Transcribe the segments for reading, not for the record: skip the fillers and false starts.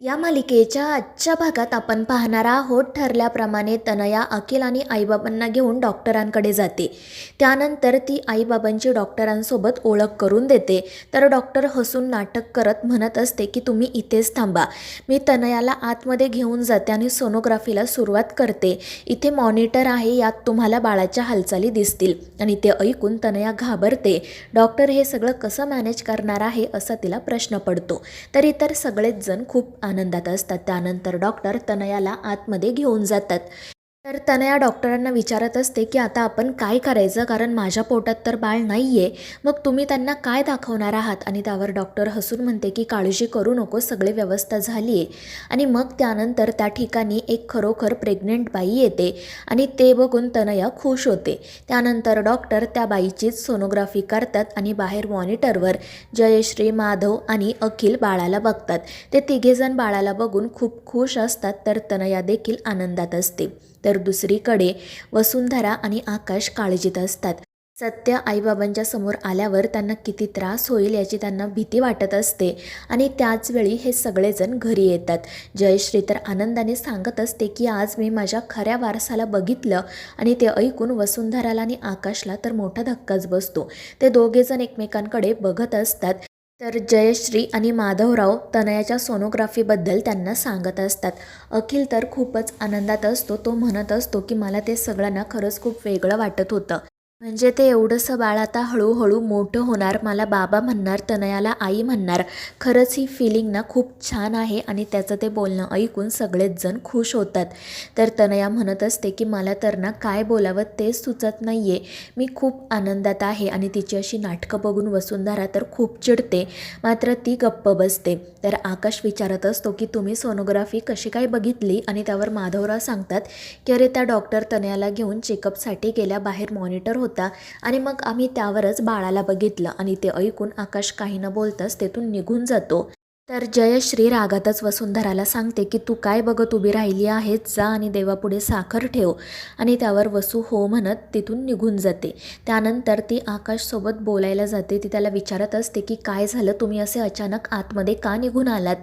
या मालिकेच्या आजच्या भागात आपण पाहणार आहोत ठरल्याप्रमाणे तनया अखिल आणि आईबाबांना घेऊन डॉक्टरांकडे जाते. त्यानंतर ती आईबाबांची डॉक्टरांसोबत ओळख करून देते. तर डॉक्टर हसून नाटक करत म्हणत असते की तुम्ही इथेच थांबा, मी तनयाला आतमध्ये घेऊन जाते आणि सोनोग्राफीला सुरुवात करते. इथे मॉनिटर आहे, यात तुम्हाला बाळाच्या हालचाली दिसतील. आणि ते ऐकून तनया घाबरते. डॉक्टर हे सगळं कसं मॅनेज करणार आहे असा तिला प्रश्न पडतो. तर इतर सगळेच जण खूप आनंदात असतात. त्यानंतर डॉक्टर तनयाला आतमध्ये घेऊन जातात. तर तनया डॉक्टरांना विचारत असते की आता आपण काय करायचं, कारण माझ्या पोटात तर बाळ नाही आहे, मग तुम्ही त्यांना काय दाखवणार आहात. आणि त्यावर डॉक्टर हसून म्हणते की काळजी करू नको, सगळी व्यवस्था झाली आहे. आणि मग त्यानंतर त्या ठिकाणी एक खरोखर प्रेग्नेंट बाई येते आणि ते बघून तनया खुश होते. त्यानंतर डॉक्टर त्या बाईचीच सोनोग्राफी करतात आणि बाहेर मॉनिटरवर जयश्री, माधव आणि अखिल बाळाला बघतात. ते तिघेजण बाळाला बघून खूप खुश असतात. तर तनया देखील आनंदात असते. तर दुसरीकडे वसुंधरा आणि आकाश काळजीत असतात. सत्य आईबाबांच्या समोर आल्यावर त्यांना किती त्रास होईल याची त्यांना भीती वाटत असते. आणि त्याचवेळी हे सगळेजण घरी येतात. जयश्री तर आनंदाने सांगत असते की आज मी माझ्या खऱ्या वारसाला बघितलं. आणि ते ऐकून वसुंधराला आणि आकाशला तर मोठा धक्काच बसतो. ते दोघेजण एकमेकांकडे बघत असतात. तर जयश्री आणि माधवराव तनयाच्या सोनोग्राफीबद्दल त्यांना सांगत असतात. अखिल तर खूपच आनंदात असतो. तो म्हणत असतो की मला ते सगळ्यांना खरंच खूप वेगळं वाटत होतं. म्हणजे ते एवढंसं बाळ आता हळूहळू मोठं होणार, मला बाबा म्हणणार, तनयाला आई म्हणणार. खरंच ही फिलिंग ना खूप छान आहे. आणि त्याचं ते बोलणं ऐकून सगळेच जण खुश होतात. तर तनया म्हणत असते की मला तर ना काय बोलावं तेच सुचत नाही आहे, मी खूप आनंदात आहे. आणि तिची अशी नाटकं बघून वसुंधरा तर खूप चिडते, मात्र ती गप्प बसते. तर आकाश विचारत असतो की तुम्ही सोनोग्राफी कशी काय बघितली. आणि त्यावर माधवराव सांगतात की अरे त्या डॉक्टर तनयाला घेऊन चेकअपसाठी गेल्या, बाहेर मॉनिटर होता आणि मग आम्ही त्यावरच बाळाला बघितलं. आणि ते ऐकून आकाश काही न बोलताच तेथून निघून जातो. तर जयश्री रागातच वसुंधराला सांगते की तू काय बघत उभी राहिली आहेस, जा आणि देवापुढे साखर ठेव. आणि त्यावर वसू हो म्हणत तिथून निघून जाते. त्यानंतर ती आकाशसोबत बोलायला जाते. ती त्याला विचारत असते की काय झालं, तुम्ही असे अचानक आतमध्ये का निघून आलात.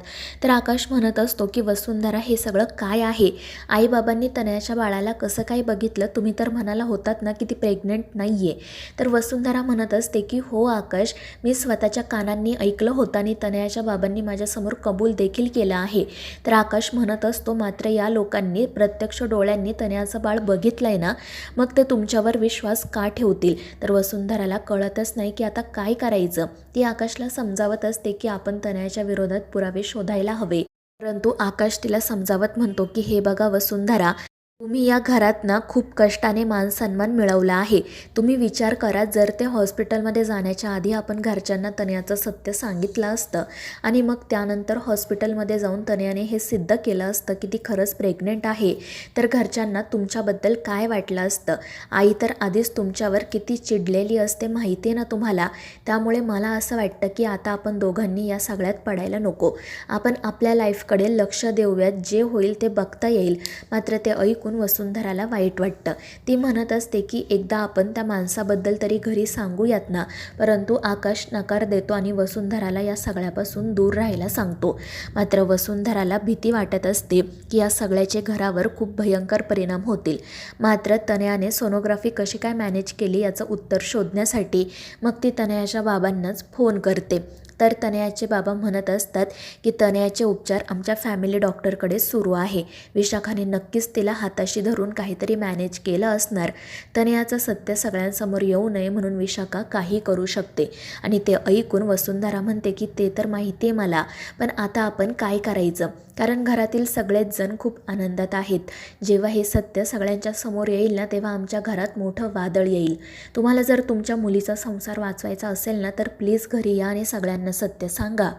तर आकाश म्हणत असतो की वसुंधरा हे सगळं काय आहे, आईबाबांनी तनयाच्या बाळाला कसं काय बघितलं, तुम्ही तर म्हणाला होतात ना की ती प्रेग्नेंट नाही आहे. तर वसुंधरा म्हणत असते की हो आकाश, मी स्वतःच्या कानांनी ऐकलं होतं आणि तनयाच्या बाबांनी माझ्यासमोर कबूल देखील केला आहे. तर आकाश म्हणत असतो मात्र या लोकांनी प्रत्यक्ष डोळ्यांनी तनयाचं बाळ बघितलंय ना, मग ते तुमच्यावर विश्वास का ठेवतील. तर वसुंधराला कळतच नाही की आता काय करायचं. ती आकाशला समजावत असते की आपण तनयाच्या विरोधात पुरावे शोधायला हवे. परंतु आकाश तिला समजावत म्हणतो की हे बघा वसुंधरा, तुम्ही या घरात ना खूप कष्टाने मानसन्मान मिळवला आहे. तुम्ही विचार करा, जर ते हॉस्पिटलमध्ये जाण्याच्या आधी आपण घरच्यांना तनयाचं सत्य सांगितलं असतं आणि मग त्यानंतर हॉस्पिटलमध्ये जाऊन तनयाने हे सिद्ध केलं असतं की ती खरंच प्रेग्नेंट आहे, तर घरच्यांना तुमच्याबद्दल काय वाटलं असतं. आई तर आधीच तुमच्यावर किती चिडलेली असते माहिती आहे ना तुम्हाला. त्यामुळे मला असं वाटतं की आता आपण दोघांनी या सगळ्यात पडायला नको. आपण आपल्या लाईफकडे लक्ष देऊयात, जे होईल ते बघता येईल. मात्र ते ऐकून वसुंधराला वाईट वाटतं. ती म्हणत असते की एकदा आपण त्या माणसाबद्दल तरी घरी सांगूयात ना. परंतु आकाश नकार देतो आणि वसुंधराला या सगळ्यापासून दूर राहायला सांगतो. मात्र वसुंधराला भीती वाटत असते की या सगळ्याचे घरावर खूप भयंकर परिणाम होतील. मात्र तनयाने सोनोग्राफी कशी काय मॅनेज केली याचं उत्तर शोधण्यासाठी मग ती तनयाच्या बाबांनाच फोन करते. तर तनयाचे बाबा म्हणत असतात की तनयाचे उपचार आमच्या फॅमिली डॉक्टरकडे सुरू आहे. विशाखाने नक्कीच तिला हाताशी धरून काहीतरी मॅनेज केलं असणार. तनयाचं सत्य सगळ्यांसमोर येऊ नये म्हणून विशाखा काही करू शकते. आणि ते ऐकून वसुंधरा म्हणते की ते तर माहिती आहे मला, पण आता आपण काय करायचं, कारण घरातील सगळेच जण खूप आनंदात आहेत. जेव्हा हे सत्य सगळ्यांच्या समोर येईल ना, तेव्हा आमच्या घरात मोठं वादळ येईल. तुम्हाला जर तुमच्या मुलीचा संसार वाचवायचा असेल ना, तर प्लीज घरी या आणि सगळ्यांना सत्य सांगा.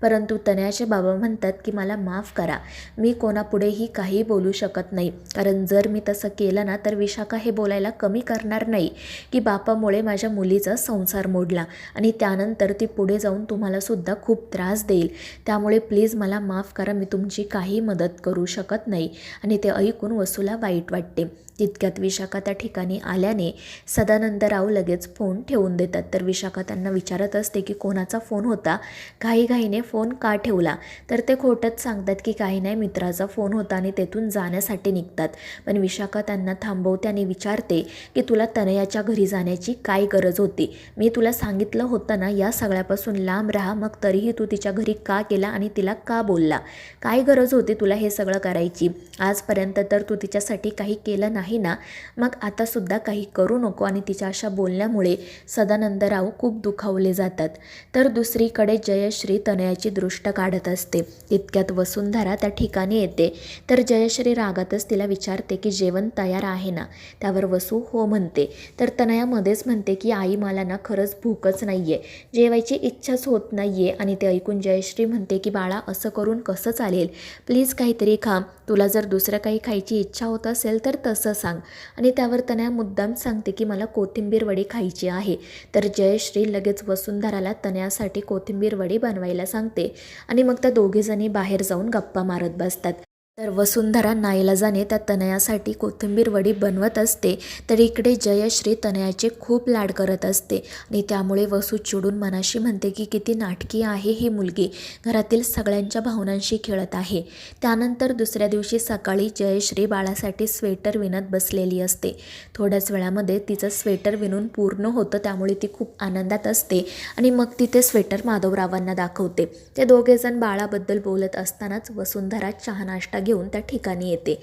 परंतु तनयाचे बाबा म्हणतात की मला माफ करा, मी कोणापुढेही काही बोलू शकत नाही. कारण जर मी तसं केलं ना, तर विशाखा हे बोलायला कमी करणार नाही की बापामुळे माझ्या मुलीचा संसार मोडला. आणि त्यानंतर ती पुढे जाऊन तुम्हालासुद्धा खूप त्रास देईल. त्यामुळे प्लीज मला माफ करा, मी तुमची काही मदत करू शकत नाही आणि ते ऐकून वसूला वाईट वाटते. तितक्यात विशाखा त्या ठिकाणी आल्याने सदानंदराव लगेच फोन ठेवून देतात. तर विशाखा त्यांना विचारत असते की कोणाचा फोन होता, घाईघाईने फोन का ठेवला. तर ते खोटंच सांगतात की काही नाही, मित्राचा फोन होता आणि तेथून जाण्यासाठी निघतात. पण विशाखा त्यांना थांबवते आणि विचारते की तुला तनयाच्या घरी जाण्याची काय गरज होती. मी तुला सांगितलं होतं ना या सगळ्यापासून लांब राहा, मग तरीही तू तिच्या घरी का गेला आणि तिला का बोलला. काय गरज होती तुला हे सगळं करायची. आजपर्यंत तर तू तिच्यासाठी काही केलं नाही ना, मग आतासुद्धा काही करू नको. आणि तिच्या अशा बोलण्यामुळे सदानंदराव खूप दुखावले जातात. तर दुसरीकडे जयश्री तनयाची दृष्ट काढत असते. तितक्यात वसुंधरा त्या ठिकाणी येते. तर जयश्री रागातच तिला विचारते की जेवण तयार आहे ना. त्यावर वसू हो म्हणते. तर तनयामध्येच म्हणते की आई मला ना खरंच भूकच नाही आहे, जेवायची इच्छाच होत नाही आहे. आणि ते ऐकून जयश्री म्हणते की बाळा असं करून कसं चालेल, प्लीज काहीतरी खा. तुला जर दुसरं काही खायची इच्छा होत असेल तर तसं सांग. आणि त्यावर तनया मुद्दाम सांगते की मला कोथिंबीर वडी खायची आहे. तर जयश्री लगेच वसुंधराला तनयासाठी कोथिंबीर वडी बनवायला सांगते आणि मग त्या दोघीजणी बाहेर जाऊन गप्पा मारत बसतात. तर वसुंधरा नाईलाजाने त्या तनयासाठी कोथिंबीर वडी बनवत असते. तर इकडे जयश्री तनयाचे खूप लाड करत असते आणि त्यामुळे वसू चिडून मनाशी म्हणते की किती नाटकी आहे ही मुलगी, घरातील सगळ्यांच्या भावनांशी खेळत आहे. त्यानंतर दुसऱ्या दिवशी सकाळी जयश्री बाळासाठी स्वेटर विणत बसलेली असते. थोड्याच वेळामध्ये तिचं स्वेटर विणून पूर्ण होतं, त्यामुळे ती खूप आनंदात असते आणि मग ती ते स्वेटर माधवरावांना दाखवते. ते दोघेजण बाळाबद्दल बोलत असतानाच वसुंधरा चहा नाश्ता घेऊन त्या ठिकाणी येते.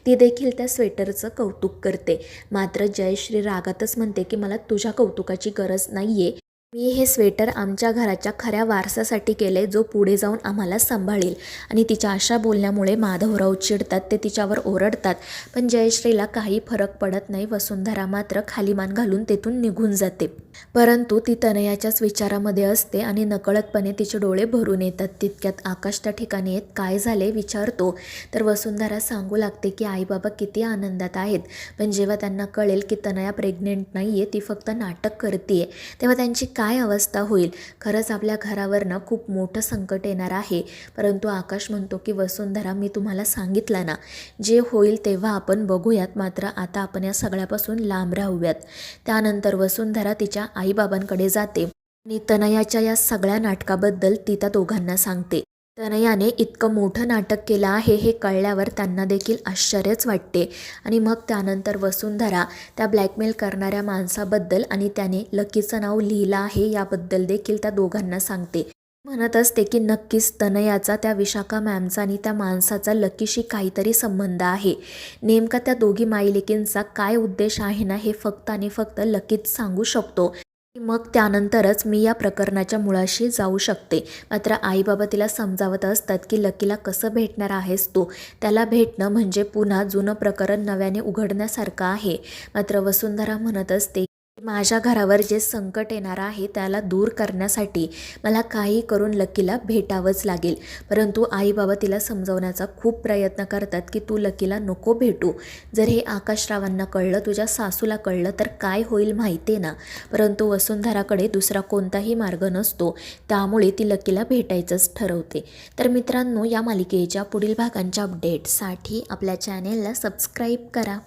ती देखील त्या स्वेटरचं कौतुक करते. मात्र जयश्री रागातच म्हणते की मला तुझ्या कौतुकाची गरज नाही आहे. मी हे स्वेटर आमच्या घराच्या खऱ्या वारसासाठी केले, जो पुढे जाऊन आम्हाला सांभाळेल. आणि तिच्या अशा बोलण्यामुळे माधवराव चिडतात, ते तिच्यावर ओरडतात. पण जयश्रीला काही फरक पडत नाही. वसुंधरा मात्र खाली मान घालून तेथून निघून जाते. परंतु ती तनयाच्याच विचारामध्ये असते आणि नकळतपणे तिचे डोळे भरून येतात. तितक्यात आकाश त्या ठिकाणी येत काय झाले विचारतो. तर वसुंधरा सांगू लागते की आई बाबा किती आनंदात आहेत, पण जेव्हा त्यांना कळेल की तनया प्रेग्नेंट नाही आहे, ती फक्त नाटक करते, तेव्हा त्यांची काय अवस्था होईल. खरंच आपल्या घरावर ना खूप मोठं संकट येणार आहे. परंतु आकाश म्हणतो की वसुंधरा मी तुम्हाला सांगितलं ना, जे होईल तेव्हा आपण बघूयात, मात्र आता आपण या सगळ्यापासून लांब राहूयात. त्यानंतर वसुंधरा तिच्या आईबाबांकडे जाते आणि तनयाच्या या सगळ्या नाटकाबद्दल ती त्या दोघांना सांगते. तनयाने इतकं मोठं नाटक केलं आहे हे कळल्यावर त्यांना देखील आश्चर्यच वाटते. आणि मग त्यानंतर वसुंधरा त्या ब्लॅकमेल करणाऱ्या माणसाबद्दल आणि त्याने लकीचं नाव लिहिलं आहे याबद्दल देखील त्या दोघांना सांगते. म्हणत असते की नक्कीच तनयाचा त्या विशाखा मॅमचा आणि त्या माणसाचा लकीशी काहीतरी संबंध आहे. नेमका त्या दोघी माईलेकींचा काय उद्देश आहे ना, हे फक्त आणि फक्त लकीच सांगू शकतो. मग त्यानंतरच मी या प्रकरणाच्या मुळाशी जाऊ शकते. मात्र आई बाबा तिला समजावत असतात की लकीला कसं भेटणार आहेस तू, त्याला भेटणं म्हणजे पुन्हा जुनं प्रकरण नव्याने उघडण्यासारखं आहे. मात्र वसुंधरा म्हणत असते माझ्या घरावर जे संकट येणार आहे त्याला दूर करण्यासाठी मला काही करून लकीला भेटावंच लागेल. परंतु आई बाबा तिला समजवण्याचा खूप प्रयत्न करतात की तू लकीला नको भेटू. जर हे आकाशरावांना कळलं, तुझ्या सासूला कळलं तर काय होईल माहिती आहे ना. परंतु वसुंधराकडे दुसरा कोणताही मार्ग नसतो, त्यामुळे ती लकीला भेटायचंच ठरवते. तर मित्रांनो, या मालिकेच्या पुढील भागांच्या अपडेटसाठी आपल्या चॅनेलला सबस्क्राईब करा.